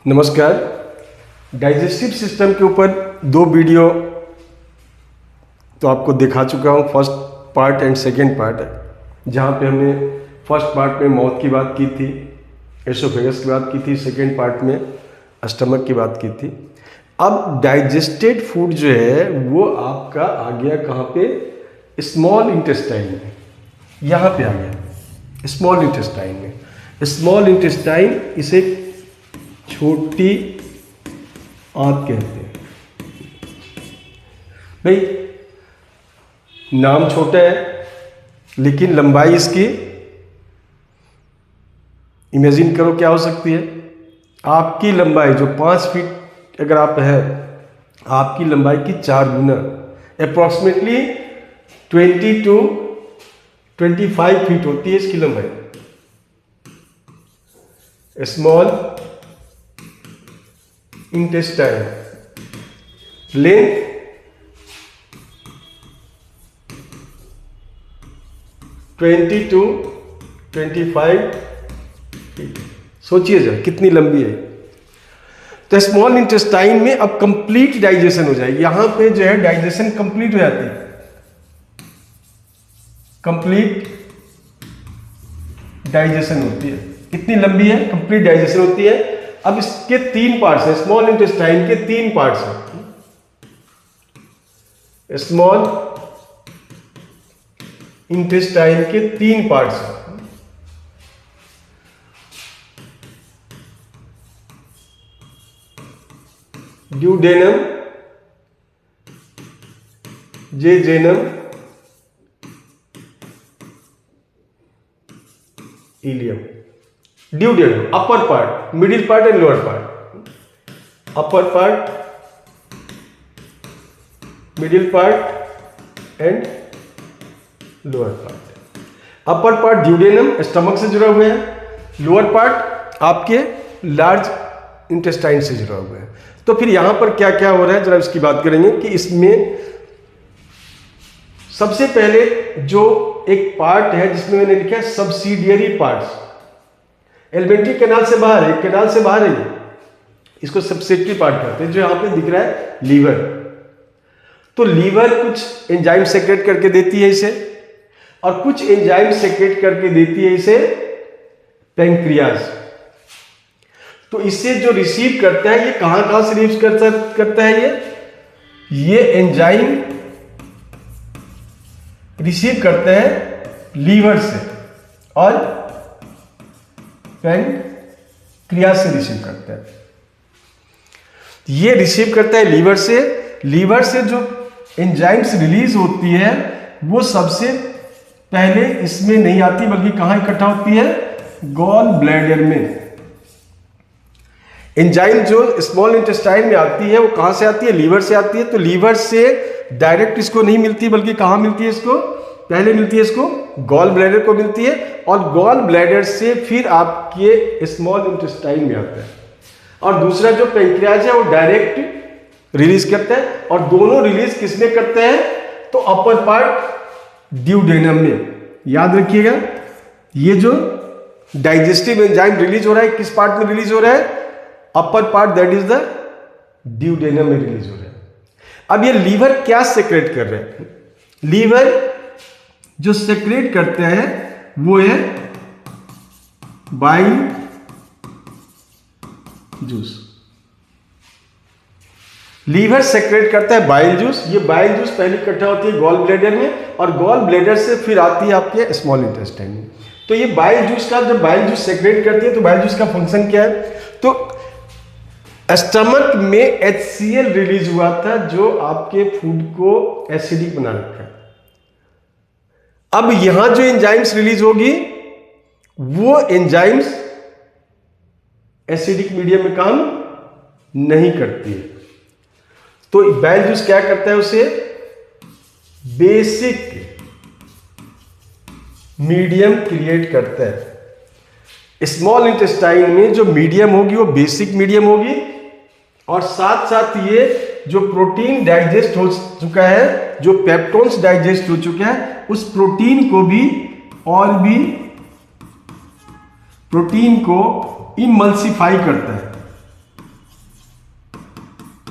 नमस्कार। Digestive system के ऊपर 2 वीडियो तो आपको दिखा चुका हूँ, first part and second part, जहाँ पे हमने फर्स्ट पार्ट में माउथ की बात की थी, एसोफेगस की बात की थी, सेकेंड पार्ट में स्टमक की बात की थी। अब डाइजेस्टेड फूड जो है वो आपका आ गया कहाँ पे? स्मॉल इंटेस्टाइन में, यहाँ पे आ गया स्मॉल इंटेस्टाइन में। स्मॉल इंटेस्टाइन इसे छोटी आंत कहते हैं। भाई नाम छोटा है लेकिन लंबाई इसकी इमेजिन करो क्या हो सकती है। आपकी लंबाई जो 5 फीट अगर आप है, आपकी लंबाई की 4 गुना, अप्रॉक्सीमेटली 20 to 25 फीट होती है इसकी लंबाई। Small intestine length 20 to 25 feet. सोचिए जरा कितनी लंबी है। तो स्मॉल इंटेस्टाइन में अब कंप्लीट डाइजेशन हो जाएगी। यहां पे जो है डाइजेशन कंप्लीट हो जाती है, कंप्लीट डाइजेशन होती है। कितनी लंबी है? कंप्लीट डाइजेशन होती है। अब इसके 3 पार्ट्स हैं, स्मॉल इंटेस्टाइन के 3 पार्ट्स हैं। स्मॉल इंटेस्टाइन के 3 पार्ट्स हैं। Duodenum, jejunum, ileum. Duodenum upper part, middle part and lower part. Upper part, middle part and lower part. Upper part duodenum stomach से जुड़ा हुआ है, लोअर पार्ट आपके लार्ज इंटेस्टाइन से जुड़ा हुआ है। तो फिर यहां पर क्या क्या हो रहा है जरा इसकी बात करेंगे कि इसमें सबसे पहले जो एक पार्ट है जिसमें मैंने लिखा है सब्सिडियरी पार्ट्स, एलिमेंट्री कैनाल से बाहर है, कैनाल से बाहर है, इसको सब्सिडियरी पार्ट कहते हैं। जो यहां पे दिख रहा है लीवर, तो लीवर कुछ एंजाइम सेक्रेट करके देती है इसे, और कुछ एंजाइम सेक्रेट करके देती है इसे पैंक्रियाज। तो इससे जो रिसीव करता है, ये कहां से रिसीव करता है? ये एंजाइम रिसीव करते हैं लीवर से और पैंक्रियाज से रिसीव करता है। ये रिसीव करता है लीवर से। लीवर से जो एंजाइम्स रिलीज होती है वो सबसे पहले इसमें नहीं आती, बल्कि कहां इकट्ठा होती है? गॉल ब्लैडर में। एंजाइम जो स्मॉल इंटेस्टाइन में आती है वो कहां से आती है? लीवर से आती है। तो लीवर से डायरेक्ट इसको नहीं मिलती, बल्कि कहां मिलती है इसको? पहले मिलती है इसको गॉल ब्लैडर को मिलती है, और गॉल ब्लैडर से फिर आपके स्मॉल इंटेस्टाइन में आता है। और दूसरा जो पैंक्रियाज है वो डायरेक्ट रिलीज करता है, और दोनों रिलीज किसने करते हैं? तो अपर पार्ट ड्यूडेनम में। याद रखिएगा, ये जो डाइजेस्टिव एंजाइम रिलीज हो रहा है किस पार्ट में रिलीज हो रहा है? Upper part, that is the duodenum में रिलीज हो रहा है। अब ये लीवर क्या सेक्रेट कर रहे हैं? लीवर जो सेक्रेट करते हैं वो है बाइल जूस। लीवर सेक्रेट करता है बाइल जूस। ये बाइल जूस पहले इकट्ठा होती है गॉल ब्लैडर में, और गॉल ब्लैडर से फिर आती है आपके स्मॉल इंटेस्टाइन में। तो ये बाइल जूस का, जब बाइल जूस सेक्रेट करती है तो बाइल जूस का फंक्शन क्या है? तो स्टमक में HCl रिलीज हुआ था जो आपके फूड को एसिडिक बना रखा है। अब यहां जो एंजाइम्स रिलीज होगी वो एंजाइम्स एसिडिक मीडियम में काम नहीं करती है। तो बाइल जूस क्या करता है? उसे बेसिक मीडियम क्रिएट करता है। स्मॉल इंटेस्टाइन में जो मीडियम होगी वो बेसिक मीडियम होगी, और साथ साथ ये जो प्रोटीन डाइजेस्ट हो चुका है, जो पेप्टोन्स डाइजेस्ट हो चुके हैं, उस प्रोटीन को भी और भी प्रोटीन को इमल्सिफाई करता है।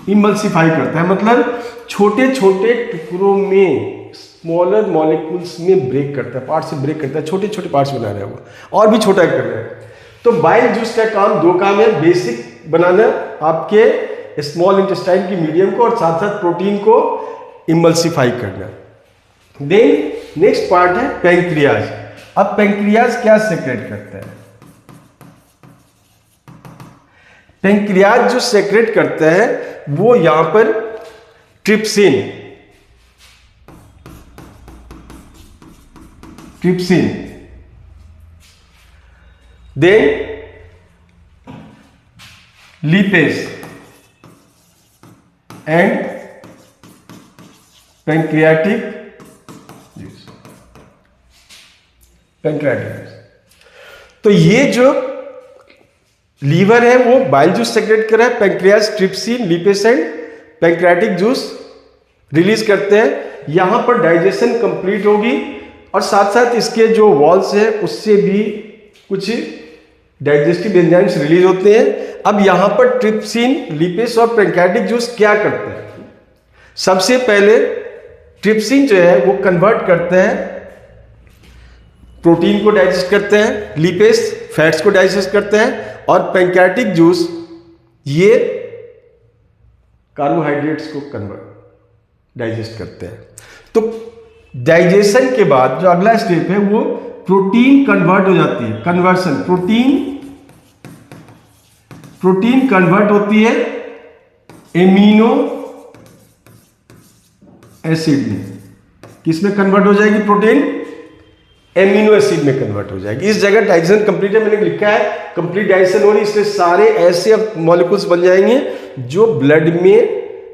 इमल्सिफाई करता है, मतलब छोटे छोटे टुकड़ों में, स्मॉलर मॉलिक्यूल्स में ब्रेक करता है, पार्ट से ब्रेक करता है, छोटे छोटे पार्ट्स बना रहा है वो, और भी छोटा कर रहा है। तो बाइल जूस का काम दो काम है, बेसिक बनाना आपके स्मॉल इंटेस्टाइन की मीडियम को, और साथ साथ प्रोटीन को इमल्सिफाई करना। देन नेक्स्ट पार्ट है पैंक्रियाज। अब पैंक्रियाज क्या सेक्रेट करता है? पैंक्रियाज जो सेक्रेट करता है वो यहां पर trypsin then lipase and pancreatic तो ये जो लीवर है वो बाइल जूस सेक्रेट कर रहा है, pancreas trypsin, lipase and pancreatic juice release करते हैं। यहां पर डाइजेशन कंप्लीट होगी और साथ साथ इसके जो वॉल्स है उससे भी कुछ डाइजेस्टिव एंजाइम्स रिलीज होते हैं। अब यहां पर ट्रिप्सिन, लिपेज और पैंक्रियाटिक जूस क्या करते हैं? सबसे पहले ट्रिप्सिन जो है वो कन्वर्ट करते हैं, प्रोटीन को डाइजेस्ट करते हैं, लिपेज फैट्स को डाइजेस्ट करते हैं, और पैंक्रियाटिक जूस ये कार्बोहाइड्रेट्स को डाइजेस्ट करते हैं। तो डाइजेशन के बाद जो अगला स्टेप है वो प्रोटीन कन्वर्ट हो जाती है, कन्वर्शन, प्रोटीन कन्वर्ट होती है एमिनो एसिड में। किसमें कन्वर्ट हो जाएगी प्रोटीन? एमिनो एसिड में कन्वर्ट हो जाएगी। इस जगह डाइजेशन कंप्लीट है, मैंने लिखा है कंप्लीट डाइजेशन हो रही, इसलिए सारे ऐसे मॉलिक्यूल्स बन जाएंगे जो ब्लड में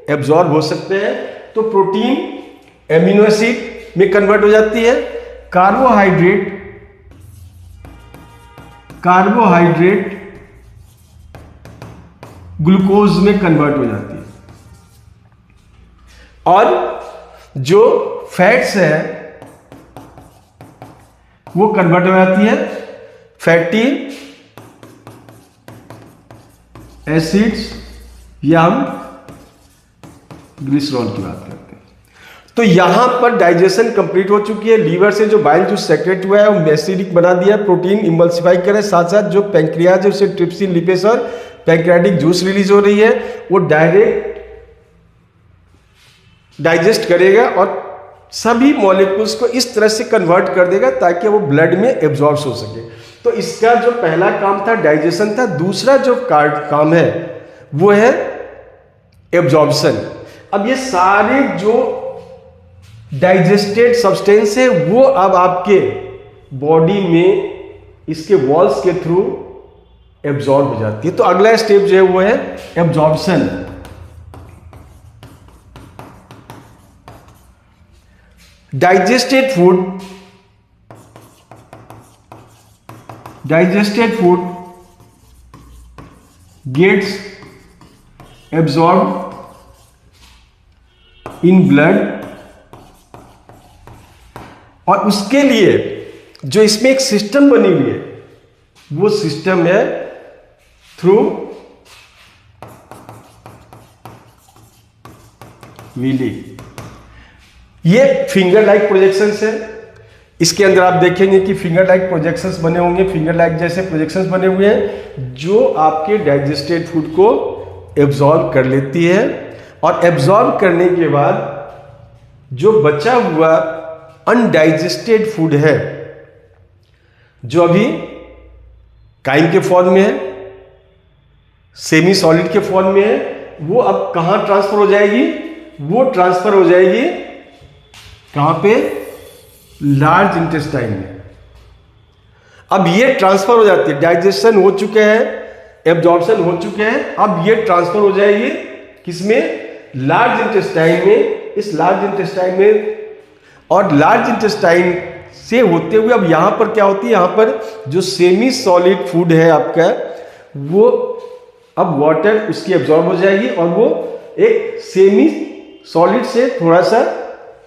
एब्जॉर्ब हो सकते हैं। तो प्रोटीन एमिनो एसिड में कन्वर्ट हो जाती है, कार्बोहाइड्रेट ग्लूकोज में कन्वर्ट हो जाती है, और जो फैट्स है वो कन्वर्ट हो जाती है फैटी एसिड्स, या हम ग्लिसरॉल की बात करते हैं। तो यहां पर डाइजेशन कंप्लीट हो चुकी है। लीवर से जो बाइल जूस सेक्रेट हुआ है वो एसिडिक बना दिया, प्रोटीन इमल्सिफाई करे, साथ साथ जो पैंक्रियाज है उसे ट्रिप्सिन, लिपेज और पैंक्रियाटिक जूस रिलीज हो रही है, वो डायरेक्ट डाइजेस्ट करेगा और सभी मॉलिक्यूल्स को इस तरह से कन्वर्ट कर देगा ताकि वो ब्लड में एब्जॉर्ब हो सके। तो इसका जो पहला काम था डाइजेशन था। दूसरा जो काम है वो है एब्जॉर्प्शन। अब ये सारे जो डाइजेस्टेड सब्सटेंस है वो अब आपके बॉडी में इसके वॉल्स के थ्रू एब्जॉर्ब हो जाती है। तो अगला स्टेप जो है वो है absorption. digested food gets absorbed in blood, और उसके लिए जो इसमें एक सिस्टम बनी हुई है वो सिस्टम है थ्रू विली। ये फिंगर लाइक प्रोजेक्शंस है। इसके अंदर आप देखेंगे कि फिंगर लाइक प्रोजेक्शंस बने होंगे, फिंगर लाइक जैसे प्रोजेक्शंस बने हुए हैं जो आपके डाइजेस्टेड फूड को एब्जॉर्ब कर लेती है, और एब्जॉर्ब करने के बाद जो बचा हुआ अनडाइजेस्टेड फूड है जो अभी काइम के फॉर्म में है, सेमी सॉलिड के फॉर्म में है, वो अब कहां ट्रांसफर हो जाएगी? वो ट्रांसफर हो जाएगी कहां पे? लार्ज इंटेस्टाइन में। अब ये ट्रांसफर हो जाती है, डाइजेशन हो चुके हैं, एब्जॉर्प्शन हो चुके हैं, अब ये ट्रांसफर हो जाएगी किसमें? लार्ज इंटेस्टाइन में। इस लार्ज इंटेस्टाइन में, और लार्ज इंटेस्टाइन से होते हुए अब यहां पर क्या होती है? यहां पर जो सेमी सॉलिड फूड है आपका, वो अब वाटर उसकी एब्जॉर्ब हो जाएगी और वो एक सेमी सॉलिड से थोड़ा सा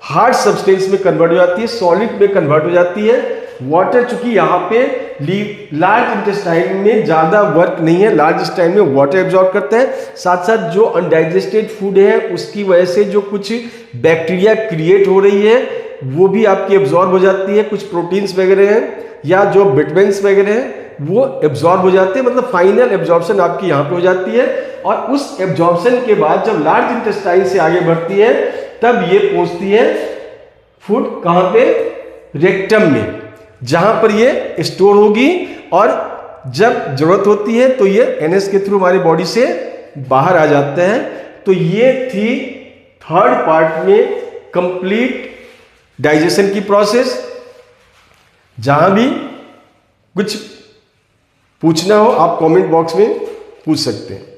हार्ड सब्सटेंस में कन्वर्ट हो जाती है, सॉलिड में कन्वर्ट हो जाती है। वाटर चूंकि यहां पे लार्ज इंटेस्टाइन में ज़्यादा वर्क नहीं है, लार्ज इंटेस्टाइन में वाटर एब्जॉर्ब करते हैं, साथ साथ जो अनडाइजेस्टेड फूड है उसकी वजह से जो कुछ बैक्टीरिया क्रिएट हो रही है वो भी आपकी एब्जॉर्ब हो जाती है, कुछ प्रोटीन्स वगैरह हैं या जो विटामिन्स वगैरह हैं वो एब्जॉर्ब हो जाते हैं, मतलब फाइनल एब्जॉर्प्शन आपकी यहाँ पे हो जाती है। और उस एब्जॉर्प्शन के बाद जब लार्ज इंटेस्टाइन से आगे बढ़ती है तब ये पहुंचती है फूड कहाँ पे, रेक्टम में, जहां पर ये स्टोर होगी और जब जरूरत होती है तो ये एनएस के थ्रू हमारी बॉडी से बाहर आ जाते हैं। तो ये थी थर्ड पार्ट में कंप्लीट डाइजेशन की प्रोसेस। जहां भी कुछ पूछना हो आप कमेंट बॉक्स में पूछ सकते हैं।